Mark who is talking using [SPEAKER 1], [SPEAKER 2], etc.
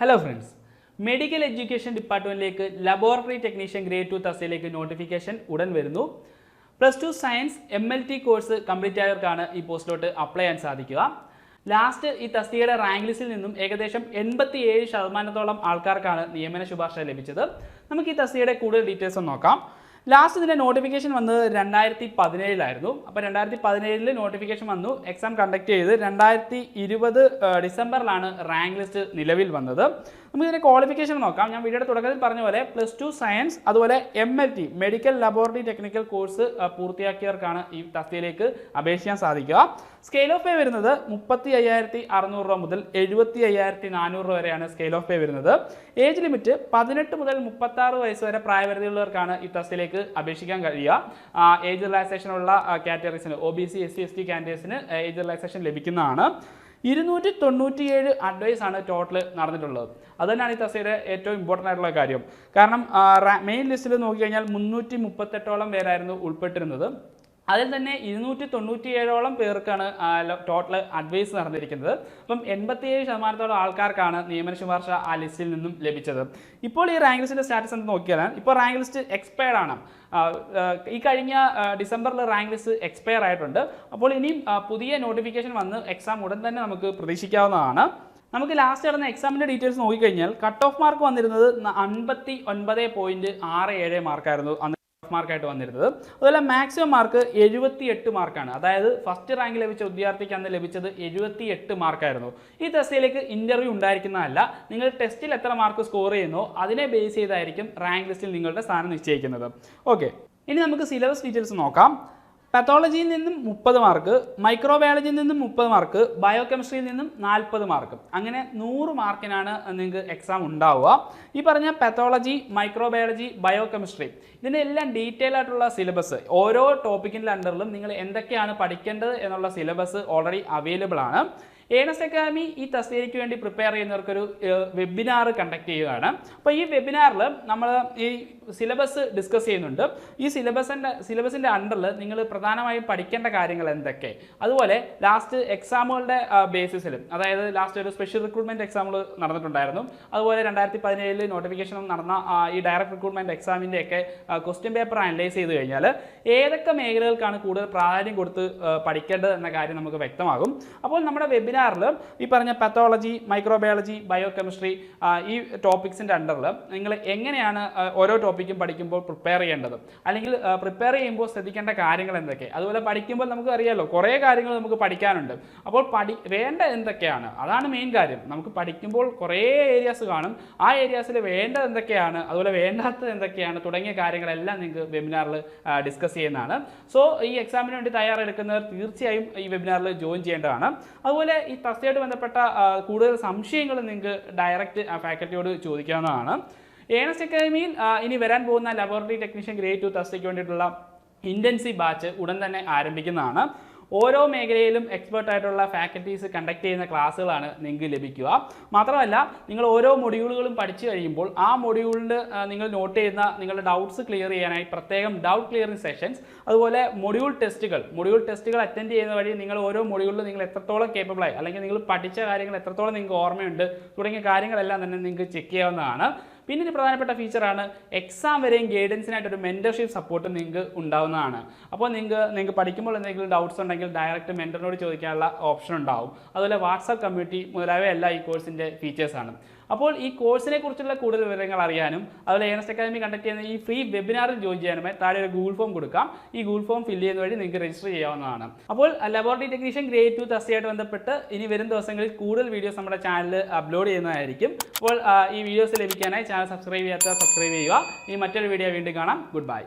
[SPEAKER 1] Hello friends, Medical Education Department Laboratory Technician Grade 2 തസ്തികയിലേക്ക് notification ഉടൻ വരുന്നു. +2 സയൻസ് MLT കോഴ്സ് കംപ്ലീറ്റ് ആയവർക്കാണ് ഈ പോസ്റ്റിലോട്ട് apply ചെയ്യാൻ സാധിക്കുക. ലാസ്റ്റ് ഈ തസ്തികയുടെ റാങ്ക് ലിസ്റ്റിൽ നിന്നും ഏകദേശം 87% ആൾക്കാർക്കാണ് നിയമന ശുപാർശ ലഭിച്ചത്. നമുക്ക് ഈ തസ്തികയുടെ കൂടുതൽ ഡീറ്റെയിൽസ് ഒന്ന് നോക്കാം. ലാസ്റ്റ് ഇതിൻ്റെ നോട്ടിഫിക്കേഷൻ വന്നത് 2017 അപ്പോൾ 2017 നോട്ടിഫിക്കേഷൻ വന്നു, എക്സാം കണ്ടക്ട് ചെയ്ത് 2020 ഡിസംബറിലാണ് റാങ്ക് ലിസ്റ്റ് നിലവിൽ വന്നത്. നമുക്ക് ഇതിൻ്റെ ക്വാളിഫിക്കേഷൻ നോക്കാം. ഞാൻ വീഡിയോയുടെ തുടക്കത്തിൽ പറഞ്ഞ പോലെ +2 സയൻസ് അതുപോലെ MLT medical laboratory technical course പൂർത്തിയാക്കിയവർക്കാണ് ഈ തസ്തികയിലേക്ക് അപേക്ഷിക്കാൻ സാധിക്കുക. സ്കെയിൽ ഓഫ് പേ വരുന്നത് 35,600 രൂപ മുതൽ 75,400 രൂപ വരെയാണ് സ്കെയിൽ ഓഫ് പേ വരുന്നത്. ഏജ് ലിമിറ്റ് 18 മുതൽ 36 വയസ്സ് വരെ പ്രായപരിധിയുള്ളവർക്കാണ് ഈ തസ്തികയിലേക്ക് അപേക്ഷിക്കാൻ കഴിയുക. ഏജ് റിലാക്സേഷൻ ഉള്ള കാറ്റഗറീസിന് OBC SC ST കാൻഡിഡേറ്റ്സിന് ഏജ് റിലാക്സേഷൻ ലഭിക്കുന്നതാണ്. 297 അഡ്വൈസ് ആണ് ടോട്ടൽ നടന്നിട്ടുള്ളത്. അതുതന്നെയാണ് ഈ തസ്തികയുടെ ഏറ്റവും ഇമ്പോർട്ടൻ്റ് ആയിട്ടുള്ള കാര്യം. കാരണം മെയിൻ ലിസ്റ്റിൽ നോക്കിക്കഴിഞ്ഞാൽ 338 പേരായിരുന്നു ഉൾപ്പെട്ടിരുന്നത്. അതിൽ തന്നെ 297 പേർക്കാണ് ടോട്ടൽ അഡ്വൈസ് നടന്നിരിക്കുന്നത്. അപ്പം 87% ആൾക്കാർക്കാണ് നിയമന ശുപാർശ ആ ലിസ്റ്റിൽ നിന്നും ലഭിച്ചത്. ഇപ്പോൾ ഈ റാങ്ക് ലിസ്റ്റിൻ്റെ സ്റ്റാറ്റസ് എന്ന് നോക്കിയാൽ ഇപ്പോൾ റാങ്ക് ലിസ്റ്റ് എക്സ്പയർഡ് ആണ്. ഈ കഴിഞ്ഞ ഡിസംബറിൽ റാങ്ക് ലിസ്റ്റ് എക്സ്പയർ ആയിട്ടുണ്ട്. അപ്പോൾ ഇനിയും പുതിയ നോട്ടിഫിക്കേഷൻ വന്ന് എക്സാം ഉടൻ തന്നെ നമുക്ക് പ്രതീക്ഷിക്കാവുന്നതാണ്. നമുക്ക് ലാസ്റ്റ് നടന്ന എക്സാമിൻ്റെ ഡീറ്റെയിൽസ് നോക്കിക്കഴിഞ്ഞാൽ കട്ട് ഓഫ് മാർക്ക് വന്നിരുന്നത് 59.67 മാർക്കായിരുന്നു മാർക്കായിട്ട് വന്നിരുന്നത്. അതുപോലെ മാക്സിമം മാർക്ക് 78 മാർക്കാണ്. അതായത് ഫസ്റ്റ് റാങ്ക് ലഭിച്ച വിദ്യാർത്ഥിക്ക് അന്ന് ലഭിച്ചത് 78 മാർക്കായിരുന്നു. ഈ തസ്തികയിലേക്ക് ഇൻ്റർവ്യൂ ഉണ്ടായിരിക്കുന്നതല്ല. നിങ്ങൾ ടെസ്റ്റിൽ എത്ര മാർക്ക് സ്കോർ ചെയ്യുന്നോ അതിനെ ബേസ് ചെയ്തായിരിക്കും റാങ്ക് ലിസ്റ്റിൽ നിങ്ങളുടെ സ്ഥാനം നിശ്ചയിക്കുന്നത്. ഓക്കെ, ഇനി നമുക്ക് സിലബസ് ഡീറ്റെയിൽസ് നോക്കാം. പാത്തോളജിയിൽ നിന്നും 30 മാർക്ക്, മൈക്രോബയോളജിയിൽ നിന്നും 30 മാർക്ക്, ബയോകെമിസ്ട്രിയിൽ നിന്നും 40 മാർക്ക്, അങ്ങനെ 100 മാർക്കിനാണ് നിങ്ങൾക്ക് എക്സാം ഉണ്ടാവുക. ഈ പറഞ്ഞ പാത്തോളജി, മൈക്രോബയോളജി, ബയോകെമിസ്ട്രി ഇതിൻ്റെ എല്ലാം ഡീറ്റെയിൽ ആയിട്ടുള്ള സിലബസ് ഓരോ ടോപ്പിക്കിൻ്റെ അണ്ടറിലും നിങ്ങൾ എന്തൊക്കെയാണ് പഠിക്കേണ്ടത് എന്നുള്ള സിലബസ് ഓൾറെഡി അവൈലബിൾ ആണ്. ഏണസ് അക്കാദമി ഈ തസ്തികയ്ക്ക് വേണ്ടി പ്രിപ്പയർ ചെയ്യുന്നവർക്കൊരു വെബിനാർ കണ്ടക്ട് ചെയ്യുകയാണ്. അപ്പോൾ ഈ വെബിനാറിൽ നമ്മൾ ഈ സിലബസ് ഡിസ്കസ് ചെയ്യുന്നുണ്ട്. ഈ സിലബസിൻ്റെ അണ്ടറിൽ നിങ്ങൾ പ്രധാനമായും പഠിക്കേണ്ട കാര്യങ്ങൾ എന്തൊക്കെ, അതുപോലെ ലാസ്റ്റ് എക്സാമുകളുടെ ബേസിസിലും, അതായത് ലാസ്റ്റ് ഒരു സ്പെഷ്യൽ റിക്രൂട്ട്മെൻറ്റ് എക്സാമുകൾ നടന്നിട്ടുണ്ടായിരുന്നു. അതുപോലെ 2017 നോട്ടിഫിക്കേഷൻ നടന്ന ഈ ഡയറക്റ്റ് റിക്രൂട്ട്മെൻറ്റ് എക്സാമിൻ്റെ ഒക്കെ ക്വസ്റ്റ്യൻ പേപ്പർ അനലൈസ് ചെയ്ത് കഴിഞ്ഞാൽ ഏതൊക്കെ മേഖലകൾക്കാണ് കൂടുതൽ പ്രാധാന്യം കൊടുത്ത് പഠിക്കേണ്ടത് എന്ന കാര്യം നമുക്ക് വ്യക്തമാകും. അപ്പോൾ നമ്മുടെ വെബിനാറിൽ ഈ പറഞ്ഞ പാത്തോളജി, മൈക്രോബയോളജി, ബയോകെമിസ്ട്രി ഈ ടോപ്പിക്സിൻ്റെ അണ്ടറിൽ നിങ്ങൾ എങ്ങനെയാണ് ഓരോ ടോപ്പിക്കും പഠിക്കുമ്പോൾ പ്രിപ്പയർ ചെയ്യേണ്ടത്, അല്ലെങ്കിൽ പ്രിപ്പയർ ചെയ്യുമ്പോൾ ശ്രദ്ധിക്കേണ്ട കാര്യങ്ങൾ എന്തൊക്കെ, അതുപോലെ പഠിക്കുമ്പോൾ നമുക്ക് അറിയാമല്ലോ കുറേ കാര്യങ്ങൾ നമുക്ക് പഠിക്കാനുണ്ട്. അപ്പോൾ വേണ്ട എന്തൊക്കെയാണ്, അതാണ് മെയിൻ കാര്യം. നമുക്ക് പഠിക്കുമ്പോൾ കുറേ ഏരിയാസ് കാണും. ആ ഏരിയാസിൽ വേണ്ടത് എന്തൊക്കെയാണ്, അതുപോലെ വേണ്ടാത്തത് എന്തൊക്കെയാണ് തുടങ്ങിയ കാര്യങ്ങളെല്ലാം നിങ്ങൾക്ക് വെബിനാറിൽ ഡിസ്കസ് ചെയ്യുന്നതാണ്. സോ ഈ എക്സാമിന് വേണ്ടി തയ്യാറെടുക്കുന്നവർ തീർച്ചയായും ഈ വെബിനാറിൽ ജോയിൻ ചെയ്യേണ്ടതാണ്. അതുപോലെ ഈ തസ്തികയായിട്ട് ബന്ധപ്പെട്ട കൂടുതൽ സംശയങ്ങൾ നിങ്ങൾക്ക് ഡയറക്റ്റ് ഫാക്കൽറ്റിയോട് ചോദിക്കാവുന്നതാണ്. ഏണസ് അക്കാദമിയിൽ ഇനി വരാൻ പോകുന്ന ലബോറട്ടറി ടെക്നീഷ്യൻ ഗ്രേഡ് 2 തസ്തികയ്ക്ക് വേണ്ടിയിട്ടുള്ള ഇൻറ്റൻസീവ് ബാച്ച് ഉടൻ തന്നെ ആരംഭിക്കുന്നതാണ്. ഓരോ മേഖലയിലും എക്സ്പേർട്ട് ആയിട്ടുള്ള ഫാക്കൽറ്റീസ് കണ്ടക്ട് ചെയ്യുന്ന ക്ലാസ്സുകളാണ് നിങ്ങൾക്ക് ലഭിക്കുക. മാത്രമല്ല നിങ്ങൾ ഓരോ മൊഡ്യൂളുകളും പഠിച്ചു കഴിയുമ്പോൾ ആ മൊഡ്യൂളിൽ നിങ്ങൾ നോട്ട് ചെയ്യുന്ന നിങ്ങളുടെ ഡൗട്ട്സ് ക്ലിയർ ചെയ്യാനായി പ്രത്യേകം ഡൗട്ട് ക്ലിയറിംഗ് സെഷൻസ്, അതുപോലെ മൊഡ്യൂൾ ടെസ്റ്റുകൾ അറ്റൻഡ് ചെയ്യുന്ന വഴി നിങ്ങൾ ഓരോ മൊഡ്യൂളിൽ നിങ്ങൾ എത്രത്തോളം കേപ്പബിളായി, അല്ലെങ്കിൽ നിങ്ങൾ പഠിച്ച കാര്യങ്ങൾ എത്രത്തോളം നിങ്ങൾക്ക് ഓർമ്മയുണ്ട് തുടങ്ങിയ കാര്യങ്ങളെല്ലാം തന്നെ നിങ്ങൾക്ക് ചെക്ക് ചെയ്യാവുന്നതാണ്. പിന്നെ ഒരു പ്രധാനപ്പെട്ട ഫീച്ചറാണ് എക്സാം വരെയും ഗൈഡൻസിനായിട്ടൊരു മെൻറ്റർഷിപ്പ് സപ്പോർട്ട് നിങ്ങൾക്ക് ഉണ്ടാവുന്നതാണ്. അപ്പോൾ നിങ്ങൾക്ക് പഠിക്കുമ്പോൾ എന്തെങ്കിലും ഡൗട്ട്സ് ഉണ്ടെങ്കിൽ ഡയറക്റ്റ് മെൻറ്ററിനോട് ചോദിക്കാനുള്ള ഓപ്ഷൻ ഉണ്ടാവും. അതുപോലെ വാട്സാപ്പ് കമ്മ്യൂണിറ്റി മുതലായവയെല്ലാം ഈ കോഴ്സിൻ്റെ ഫീച്ചേഴ്സാണ്. അപ്പോൾ ഈ കോഴ്സിനെ കുറിച്ചുള്ള കൂടുതൽ വിവരങ്ങൾ അറിയാനും അതുപോലെ ഏണസ് അക്കാദമി കണ്ടക്ട് ചെയ്യുന്ന ഈ ഫ്രീ വെബിനാറിൽ ജോയിൻ ചെയ്യാനുമായി താഴെ ഒരു ഗൂഗിൾ ഫോം കൊടുക്കാം. ഈ ഗൂഗിൾ ഫോം ഫില്ല് ചെയ്യുന്ന വഴി നിങ്ങൾക്ക് രജിസ്റ്റർ ചെയ്യാവുന്നതാണ്. അപ്പോൾ ലബോറട്ടറി ടെക്നീഷ്യൻ ഗ്രേഡ് 2 തസ്തികയായിട്ട് ബന്ധപ്പെട്ട് ഇനി വരും ദിവസങ്ങളിൽ കൂടുതൽ വീഡിയോസ് നമ്മുടെ ചാനലിൽ അപ്ലോഡ് ചെയ്യുന്നതായിരിക്കും. അപ്പോൾ ഈ വീഡിയോസ് ലഭിക്കാനായി ചാനൽ സബ്സ്ക്രൈബ് ചെയ്യുക. ഇനി മറ്റൊരു വീഡിയോ വീണ്ടും കാണാം. Good bye.